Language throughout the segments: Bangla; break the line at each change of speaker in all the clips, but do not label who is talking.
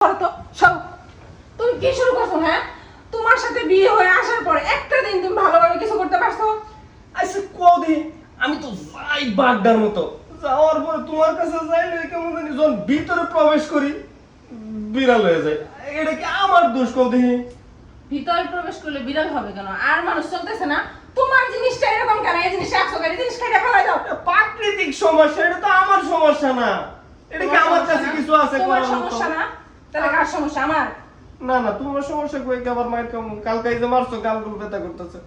তো সব তুমি কি শুরু করছো? হ্যাঁ, তোমার সাথে বিয়ে হয়ে আসার পরে একটা দিন তুমি ভালোভাবে কিছু করতে পারছো?
আচ্ছা কদি আমি তো যাই বাগদার মতো যাওয়ার পরে তোমার কাছে যাইলে কেমন জানি যখন ভিতরে প্রবেশ করি বিড়াল হয়ে যায়। এটা কি আমার দোষ কদি?
ভিতরে প্রবেশ করলে বিড়াল হবে কেন? আর মানুষ চলতেছে না, তোমার জিনিসটা এরকম কেন? এই জিনিসটা একশো গাড়ি জিনিস খাইতে ফেলাই দাও।
প্রাকৃতিক সমস্যা, এটা তো আমার সমস্যা না। এটা কি আমার কাছে কিছু আছে
তোমার
করার মতো?
সমস্যা না, তাহলে কার সমস্যা? আমার।
না না, তোমার সমস্যা কই আবার মায়ের কেমন কালকে যে মারছো গালগুলো ব্যথা করতেছে।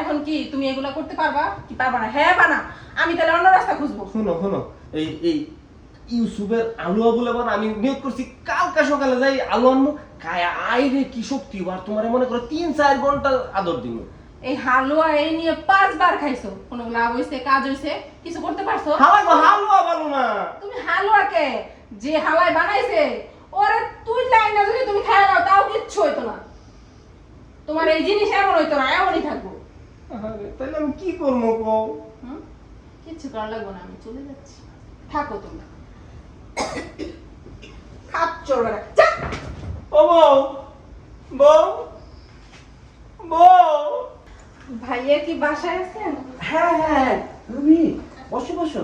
এখন কি তুমি এগুলা করতে পারবা কি পারবা না? হ্যাঁ বা না? আমি তাহলে অন্য রাস্তা খুঁজবো।
শোনো শোনো, এই এই ইউসুফের আলুয়া বলে আমি নিয়োগ করছি কালকে সকালে যাই আলু আনবো খায় আইরে কি শক্তি। আর তোমার মনে করো 3-4 ঘন্টা আদর দিন।
এই হালুয়া এই নিয়ে 5 বার খাইছো, কোনো লাভ হইছে? কাজ হইছে? কিছু করতে পারছো?
হালুয়া ভালো না।
তুমি হালুয়াকে যে হালাই বানাইছে ওরে তুই লাইনা যদি তুমি খায় নাও তাও কিচ্ছু হইতো না। তোমার এই জিনিস এমন হইতো না, এমনই থাকবো।
আরে তাহলে আমি কি করবো কও?
কিচ্ছু করা লাগবে না, আমি চলে যাচ্ছি, থাকো তুমি। খাপ চড়বে না।
ও বউ বউ বউ।
ভাইয়া কি বাসায় আছেন?
হ্যাঁ হ্যাঁ রুমি, বসো বসো।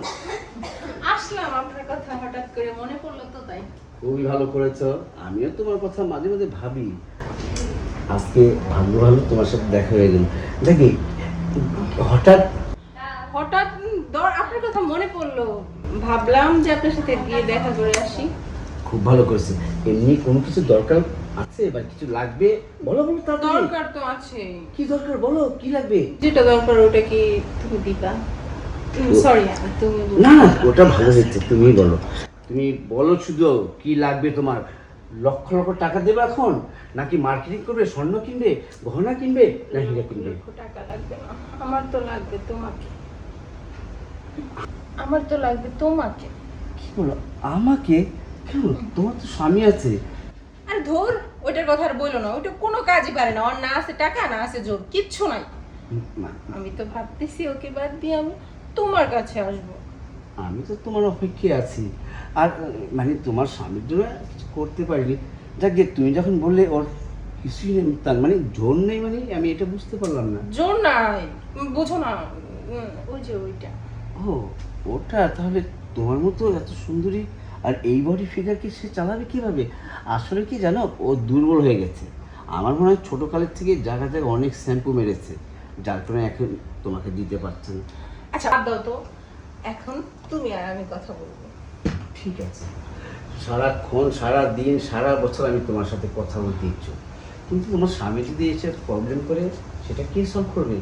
আসলাম, আপনার কথা হঠাৎ করে মনে পড়লো তো তাই।
খুবই ভালো করেছো, আমিও তোমার কথা মাঝে মাঝে ভাবি। আজকে ভাগ্য ভালো তোমার সাথে দেখা হয়ে গেল। দেখি হঠাৎ
হঠাৎ আপনার কথা মনে পড়লো, ভাবলাম যে আপনার সাথে গিয়ে দেখা করে আসি।
খুব ভালো করেছে। এমনি কোনো কিছু দরকার আছে বা কিছু লাগবে বলো বলো তাড়াতাড়ি।
দরকার তো আছে।
কি দরকার বলো, কি লাগবে?
যেটা দরকার ওটা কি তুমি দিবা? সরি, তুমি বলো।
না না, ওটা ভালো হচ্ছে, তুমি বলো। তুমি বলো শুধু কি লাগবে তোমার। লক্ষ লক্ষ টাকা দেবে এখন, নাকি মার্কেটিং করবে, স্বর্ণ কিনবে, গহনা কিনবে, না হীরা কিনবে?
লক্ষ টাকা লাগবে না, আমার তো লাগবে তোমাকে। আমার তো লাগবে তোমাকে।
কি বলো আমাকে? কেন, তোমার তো স্বামী আছে।
আরে ধর, ওইটার কথা আর বইলো না, ওইটা কোনো কাজই পারে না। ওর না আছে টাকা, না আছে জোর, কিচ্ছু নাই।
না,
আমি তো ভাবতেছি ওকে বাদ দিয়ে আমি তোমার কাছে আসবো।
আমি তো তোমার অপেক্ষায় আছি। আর মানে তোমার স্বামীর জন্য কিছু করতে পারিনি। যাকে তুমি যখন বললে ওর কিছুই নেই, তার মানে জোর নেই, মানে আমি এটা বুঝতে পারলাম না।
জোর নাই, বুঝো না, ওই যে ওইটা।
ও ওটা তাহলে তোমার মতো এত সুন্দরী আর এই বডি ফিগারকে সে চালাবে কিভাবে? আসলে কি জানো, ও দুর্বল হয়ে গেছে। আমার মনে হয় ছোটোকালের থেকে জায়গায় জায়গায় অনেক শ্যাম্পু মেরেছে, যার কারণে এখন তোমাকে দিতে পারছে না।
আচ্ছা বাদ দাও তো, এখন তুমি আর আমি কথা বলবো।
ঠিক আছে, সারাক্ষণ সারা দিন সারা বছর আমি তোমার সাথে কথা বলতে ইচ্ছুক, কিন্তু তোমার স্বামী যদি এসে প্রবলেম করে সেটা কে সলভ করবে?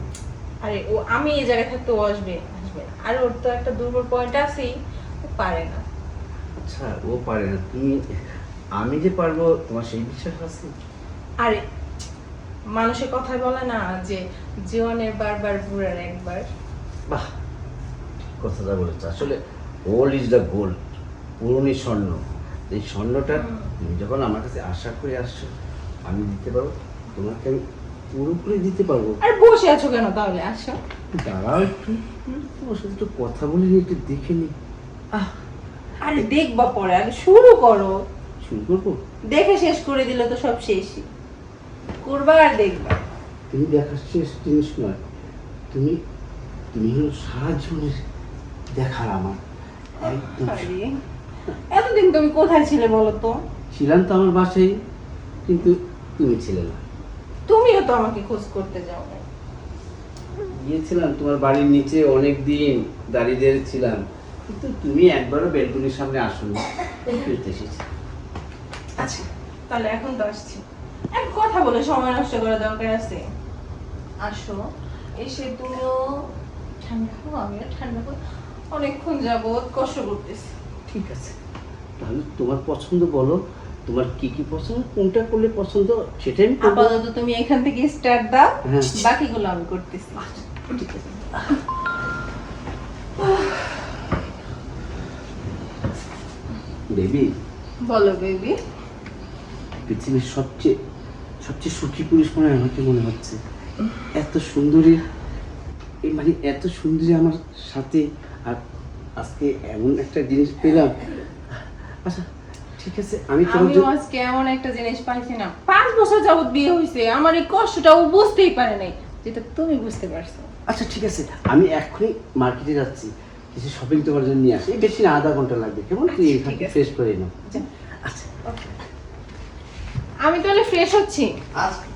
আরে ও, আমি এই জায়গায় থাকতে ও আসবে আসবে না। আর ওর তো একটা দুর্বল পয়েন্ট আছেই, ও পারে না।
আচ্ছা ও পারে না, তুমি আমি যে পারবো তোমার সেই বিশ্বাস আছে?
আরে মানুষের কথায় বলে না যে জীবনের বারবার বুড়ার একবার।
বাহ, কথাটা বলেছে। আসলে গোল্ড ইজ দ্য গোল্ড, পুরনো স্বর্ণ। এই স্বর্ণটা তুমি যখন আমার কাছে আশা করে আসছো, আমি দিতে পারবো, তোমাকে আমি পুরোপুরি দিতে পারবো।
আর বসে আছো কেন তাহলে? আসো।
দাঁড়াও একটু, তোমার সাথে একটু কথা বলে নি, একটু দেখে নি। আহ,
আরে দেখবা পরে, আগে শুরু করো।
শুরু করবো?
দেখে শেষ করে দিলে তো সব শেষই। করবা আর দেখবা।
তুমি দেখার শেষ জিনিস নয়, তুমি তুমি হলো সারা জীবনের দেখার আমার একদম।
আরে এতদিন তুমি কোথায় ছিলে বলো তো?
ছিলাম তো আমার বাসায়, কিন্তু তুমি ছিলে না।
তুমিও তো আমাকে খোঁজ করতে যাও না।
গিয়েছিলাম তোমার বাড়ির নিচে, অনেক দিন দাঁড়িয়ে ছিলাম, কিন্তু তুমি একবারও বেলকুনির সামনে আসোনি, ফিরতে এসেছি।
আচ্ছা তাহলে এখন তো আসছি, এক কথা বলে সময় নষ্ট করার দরকার আছে? আসো, এসে তুমিও ঠান্ডা হো, আমিও ঠান্ডা হো। অনেকক্ষণ যাবত কষ্ট করতেছি।
ঠিক আছে, তাহলে তোমার পছন্দ বলো, তোমার কি কি পছন্দ, কোনটা করলে পছন্দ সেটাই আমি করবো।
আপাতত তুমি এখান থেকে স্টার্ট দাও,
হ্যাঁ।
বাকিগুলো আমি করতেছি।
ঠিক আছে। বেবি,
বলো বেবি।
পৃথিবীর সবচেয়ে সবচেয়ে সুখী পুরুষ মনে হয় আমাকে মনে হচ্ছে। এত সুন্দরী, এই মানে এত সুন্দরী আমার সাথে, আর আজকে এমন একটা জিনিস পেলাম। আচ্ছা ঠিক ঠিক আছে আমি তোমার
আমিও
জন্য
আজকে এমন একটা জিনিস পাইছি না, 5 বছর যাবত বিয়ে হয়েছে, আমার এই কষ্টটা ও বুঝতেই পারে নাই, যেটা তুমি বুঝতে পারছো।
আচ্ছা ঠিক আছে আমি এখনই মার্কেটে যাচ্ছি, কিছু শপিং তোমার জন্য নিয়ে আসি, বেশি না, আধা ঘন্টা লাগবে, কেমন? তুই
আচ্ছা,
এখানে
ঠিক আছে।
ফ্রেশ করে নাও।
যা।
আচ্ছা
আমি তাহলে ফ্রেশ হচ্ছি।
আচ্ছা